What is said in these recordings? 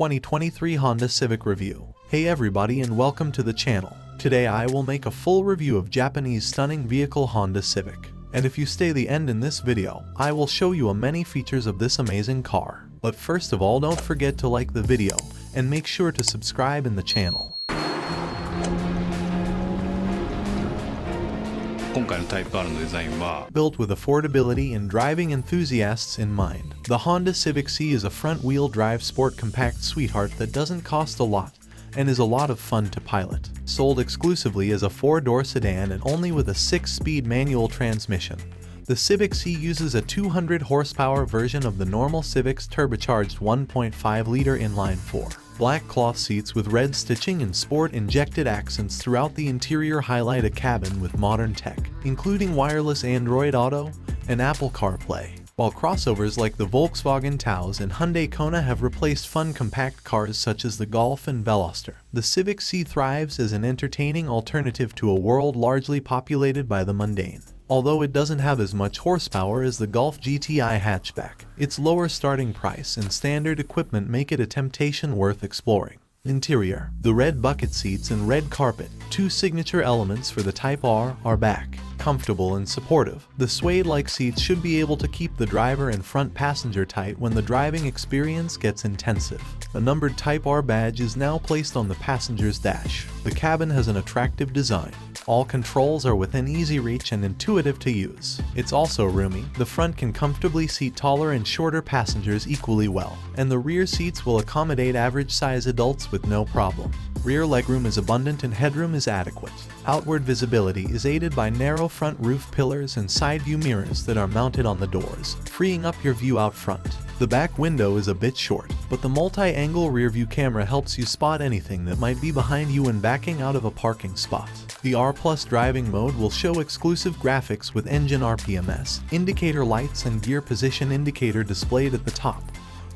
2023 Honda Civic review. Hey everybody and welcome to the channel. Today I will make a full review of Japanese stunning vehicle Honda Civic. And if you stay the end in this video, I will show you many features of this amazing car. But first of all, don't forget to like the video and make sure to subscribe in the channel. 今回のタイプ R のデザインは Built with affordability and driving enthusiasts in mind, the Honda Civic C is a front-wheel drive sport compact sweetheart that doesn't cost a lot and is a lot of fun to pilot. Sold exclusively as a 4-door sedan and only with a 6-speed manual transmission, the Civic C uses a 200 horsepower version of the normal Civic's turbocharged 1.5-liter inline-4. Black cloth seats with red stitching and sport-injected accents throughout the interior highlight a cabin with modern tech, including wireless Android Auto and Apple CarPlay. While crossovers like the Volkswagen Taos and Hyundai Kona have replaced fun compact cars such as the Golf and Veloster, the Civic C thrives as an entertaining alternative to a world largely populated by the mundane. Although it doesn't have as much horsepower as the Golf GTI hatchback, its lower starting price and standard equipment make it a temptation worth exploring. Interior. The red bucket seats and red carpet, two signature elements for the Type R, are back. Comfortable and supportive, the suede-like seats should be able to keep the driver and front passenger tight when the driving experience gets intensive. A numbered Type R badge is now placed on the passenger's dash. The cabin has an attractive design. All controls are within easy reach and intuitive to use. It's also roomy. The front can comfortably seat taller and shorter passengers equally well, and the rear seats will accommodate average-size adults with no problem. Rear legroom is abundant and headroom is adequate. Outward visibility is aided by narrow front roof pillars and side view mirrors that are mounted on the doors, freeing up your view out front. The back window is a bit short, but the multi-angle rear view camera helps you spot anything that might be behind you when backing out of a parking spot. The R+ driving mode will show exclusive graphics with engine RPMs, indicator lights and gear position indicator displayed at the top,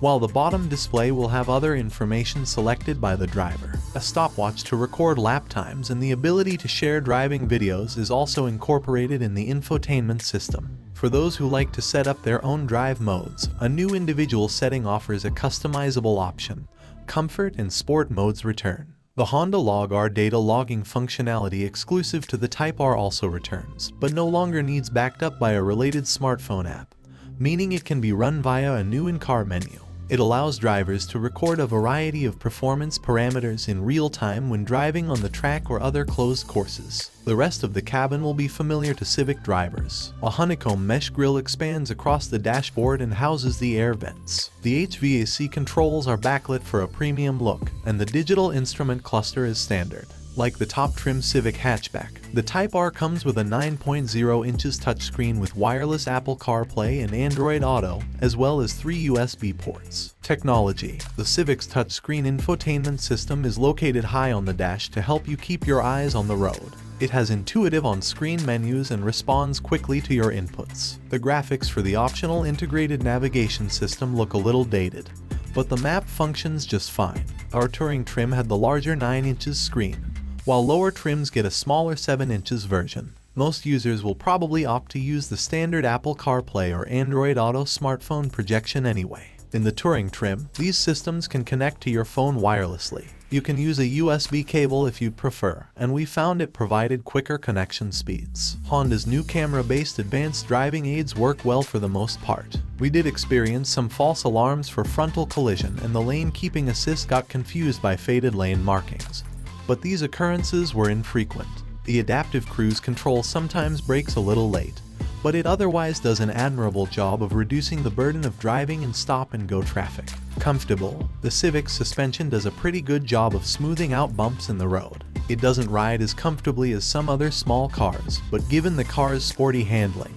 while the bottom display will have other information selected by the driver. A stopwatch to record lap times and the ability to share driving videos is also incorporated in the infotainment system. For those who like to set up their own drive modes, a new individual setting offers a customizable option. Comfort and Sport modes return. The Honda Log R data logging functionality exclusive to the Type R also returns, but no longer needs backed up by a related smartphone app, meaning it can be run via a new in-car menu. It allows drivers to record a variety of performance parameters in real time when driving on the track or other closed courses. The rest of the cabin will be familiar to Civic drivers. A honeycomb mesh grille expands across the dashboard and houses the air vents. The HVAC controls are backlit for a premium look, and the digital instrument cluster is standard. Like the top-trim Civic hatchback, the Type R comes with a 9.0 inches touchscreen with wireless Apple CarPlay and Android Auto, as well as 3 USB ports. Technology. The Civic's touchscreen infotainment system is located high on the dash to help you keep your eyes on the road. It has intuitive on-screen menus and responds quickly to your inputs. The graphics for the optional integrated navigation system look a little dated, but the map functions just fine. Our Touring trim had the larger 9 inches screen, while lower trims get a smaller 7 inches version. Most users will probably opt to use the standard Apple CarPlay or Android Auto smartphone projection anyway. In the Touring trim, these systems can connect to your phone wirelessly. You can use a USB cable if you'd prefer, and we found it provided quicker connection speeds. Honda's new camera-based advanced driving aids work well for the most part. We did experience some false alarms for frontal collision, and the lane keeping assist got confused by faded lane markings, but these occurrences were infrequent. The adaptive cruise control sometimes breaks a little late, but it otherwise does an admirable job of reducing the burden of driving in stop-and-go traffic. Comfortable. The Civic's suspension does a pretty good job of smoothing out bumps in the road. It doesn't ride as comfortably as some other small cars, but given the car's sporty handling,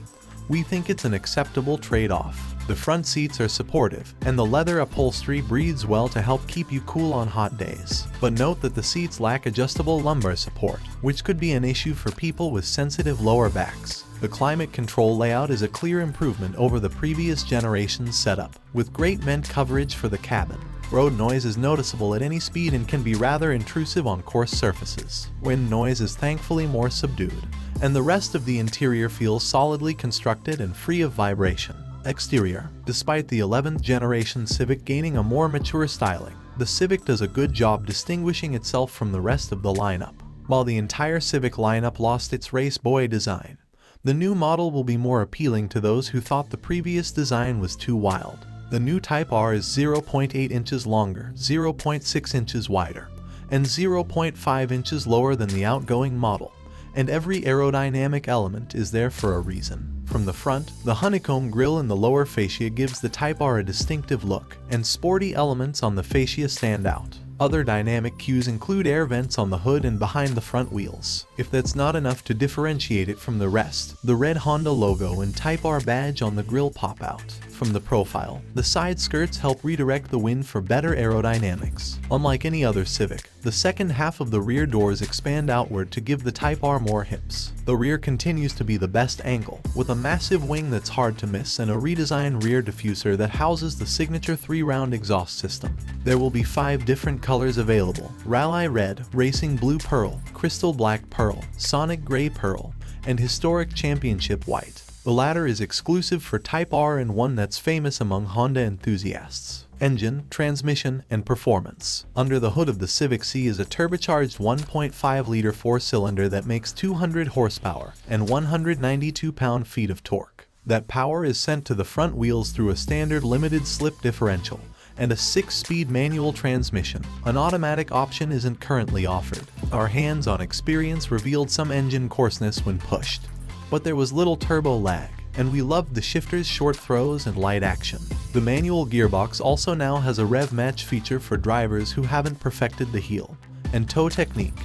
we think it's an acceptable trade-off. The front seats are supportive, and the leather upholstery breathes well to help keep you cool on hot days. But note that the seats lack adjustable lumbar support, which could be an issue for people with sensitive lower backs. The climate control layout is a clear improvement over the previous generation's setup, with great vent coverage for the cabin. Road noise is noticeable at any speed and can be rather intrusive on coarse surfaces. Wind noise is thankfully more subdued, and the rest of the interior feels solidly constructed and free of vibration. Exterior. Despite the 11th generation Civic gaining a more mature styling, the Civic does a good job distinguishing itself from the rest of the lineup. While the entire Civic lineup lost its race boy design, the new model will be more appealing to those who thought the previous design was too wild. The new Type R is 0.8 inches longer, 0.6 inches wider, and 0.5 inches lower than the outgoing model, and every aerodynamic element is there for a reason. From the front, the honeycomb grille in the lower fascia gives the Type R a distinctive look, and sporty elements on the fascia stand out. Other dynamic cues include air vents on the hood and behind the front wheels. If that's not enough to differentiate it from the rest, the red Honda logo and Type R badge on the grille pop out. From the profile, the side skirts help redirect the wind for better aerodynamics. Unlike any other Civic, the second half of the rear doors expand outward to give the Type R more hips. The rear continues to be the best angle, with a massive wing that's hard to miss and a redesigned rear diffuser that houses the signature 3-round exhaust system. There will be 5 different colors available: Rally Red, Racing Blue Pearl, Crystal Black Pearl, Sonic Gray Pearl, and Historic Championship White. The latter is exclusive for Type R and one that's famous among Honda enthusiasts. Engine, transmission, and performance. Under the hood of the Civic C is a turbocharged 1.5-liter 4-cylinder that makes 200 horsepower and 192 pound-feet of torque. That power is sent to the front wheels through a standard limited slip differential and a 6-speed manual transmission. An automatic option isn't currently offered. Our hands-on experience revealed some engine coarseness when pushed, but there was little turbo lag, and we loved the shifter's short throws and light action. The manual gearbox also now has a rev match feature for drivers who haven't perfected the heel and toe technique,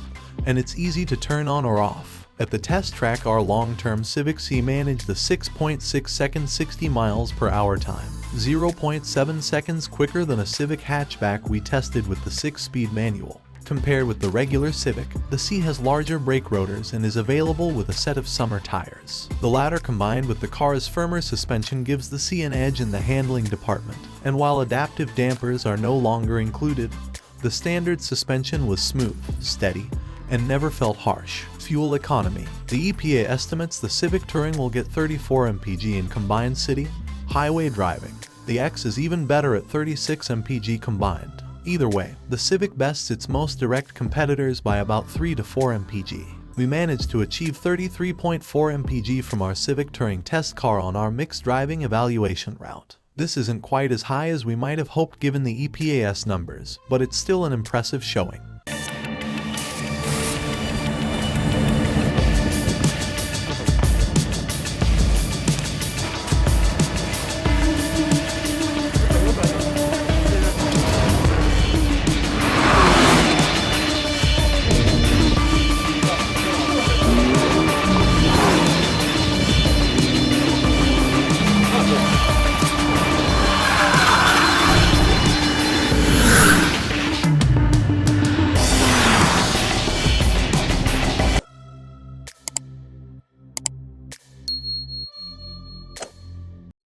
and it's easy to turn on or off. At the test track, our long-term Civic C managed the 6.6 second 60 miles per hour time, 0.7 seconds quicker than a Civic hatchback we tested with the 6-speed manual. Compared with the regular Civic, the C has larger brake rotors and is available with a set of summer tires. The latter, combined with the car's firmer suspension, gives the C an edge in the handling department, and while adaptive dampers are no longer included, the standard suspension was smooth, steady, and never felt harsh. Fuel economy. The EPA estimates the Civic Touring will get 34 mpg in combined city, highway driving. The X is even better at 36 mpg combined. Either way, the Civic bests its most direct competitors by about 3 to 4 mpg. We managed to achieve 33.4 mpg from our Civic Touring test car on our mixed driving evaluation route. This isn't quite as high as we might have hoped given the EPAS numbers, but it's still an impressive showing.